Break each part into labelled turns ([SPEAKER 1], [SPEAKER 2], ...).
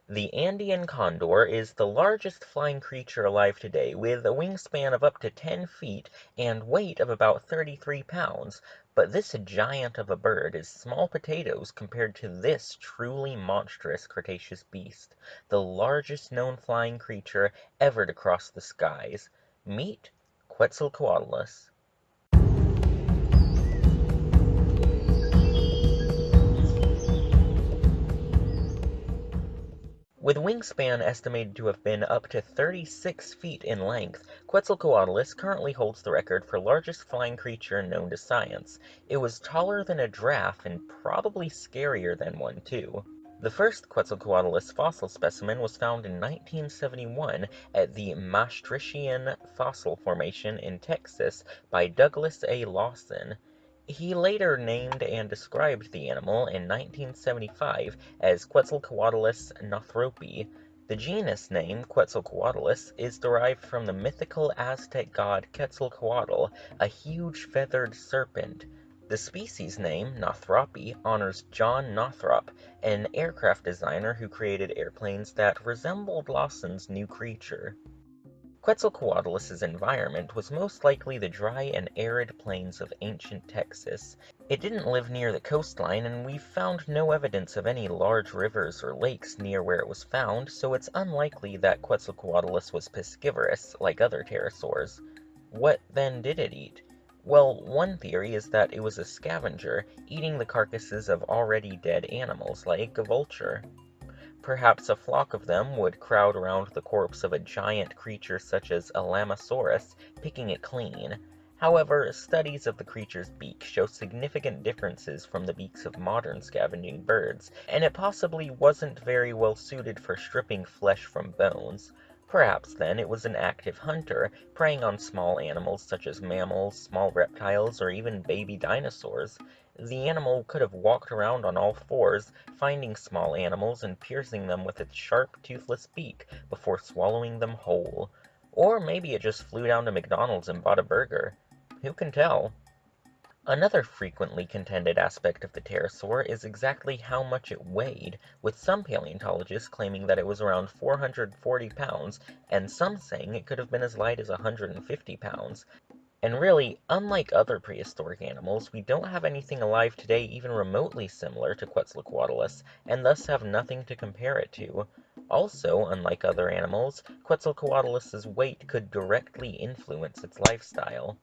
[SPEAKER 1] The Andean condor is the largest flying creature alive today, with a wingspan of up to 10 feet and weight of about 33 pounds. But this giant of a bird is small potatoes compared to this truly monstrous Cretaceous beast, the largest known flying creature ever to cross the skies. Meet Quetzalcoatlus. With wingspan estimated to have been up to 36 feet in length, Quetzalcoatlus currently holds the record for largest flying creature known to science. It was taller than a giraffe and probably scarier than one too. The first Quetzalcoatlus fossil specimen was found in 1971 at the Maastrichtian Fossil Formation in Texas by Douglas A. Lawson. He later named and described the animal in 1975 as Quetzalcoatlus nothropi. The genus name, Quetzalcoatlus, is derived from the mythical Aztec god Quetzalcoatl, a huge feathered serpent. The species name, Nothropi, honors John Northrop, an aircraft designer who created airplanes that resembled Lawson's new creature. Quetzalcoatlus's environment was most likely the dry and arid plains of ancient Texas. It didn't live near the coastline, and we've found no evidence of any large rivers or lakes near where it was found, so it's unlikely that Quetzalcoatlus was piscivorous, like other pterosaurs. What then did it eat? Well, one theory is that it was a scavenger, eating the carcasses of already dead animals, like a vulture. Perhaps a flock of them would crowd around the corpse of a giant creature such as a Lamosaurus, picking it clean. However, studies of the creature's beak show significant differences from the beaks of modern scavenging birds, and it possibly wasn't very well suited for stripping flesh from bones. Perhaps, then, it was an active hunter, preying on small animals such as mammals, small reptiles, or even baby dinosaurs. The animal could have walked around on all fours, finding small animals and piercing them with its sharp, toothless beak before swallowing them whole. Or maybe it just flew down to McDonald's and bought a burger. Who can tell? Another frequently contended aspect of the pterosaur is exactly how much it weighed, with some paleontologists claiming that it was around 440 pounds, and some saying it could have been as light as 150 pounds. And really, unlike other prehistoric animals, we don't have anything alive today even remotely similar to Quetzalcoatlus, and thus have nothing to compare it to. Also, unlike other animals, Quetzalcoatlus's weight could directly influence its lifestyle.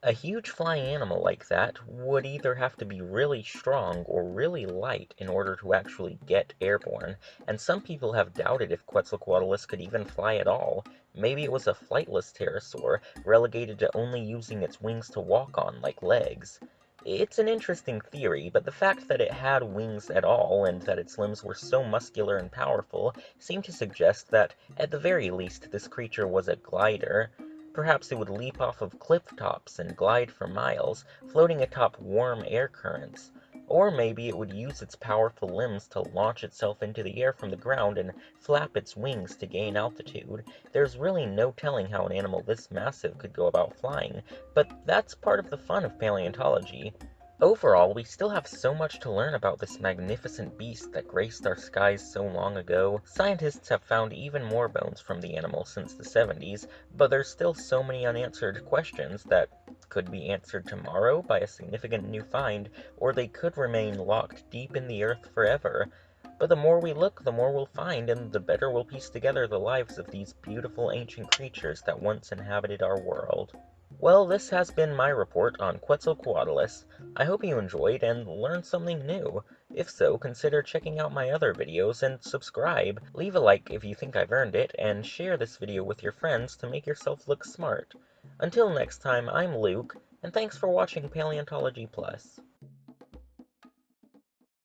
[SPEAKER 1] A huge flying animal like that would either have to be really strong or really light in order to actually get airborne, and some people have doubted if Quetzalcoatlus could even fly at all. Maybe it was a flightless pterosaur, relegated to only using its wings to walk on, like legs. It's an interesting theory, but the fact that it had wings at all and that its limbs were so muscular and powerful seemed to suggest that, at the very least, this creature was a glider. Perhaps it would leap off of cliff tops and glide for miles, floating atop warm air currents. Or maybe it would use its powerful limbs to launch itself into the air from the ground and flap its wings to gain altitude. There's really no telling how an animal this massive could go about flying, but that's part of the fun of paleontology. Overall, we still have so much to learn about this magnificent beast that graced our skies so long ago. Scientists have found even more bones from the animal since the 70s, but there's still so many unanswered questions that could be answered tomorrow by a significant new find, or they could remain locked deep in the earth forever. But the more we look, the more we'll find, and the better we'll piece together the lives of these beautiful ancient creatures that once inhabited our world. Well, this has been my report on Quetzalcoatlus. I hope you enjoyed and learned something new. If so, consider checking out my other videos and subscribe. Leave a like if you think I've earned it, and share this video with your friends to make yourself look smart. Until next time, I'm Luke, and thanks for watching Paleontology Plus.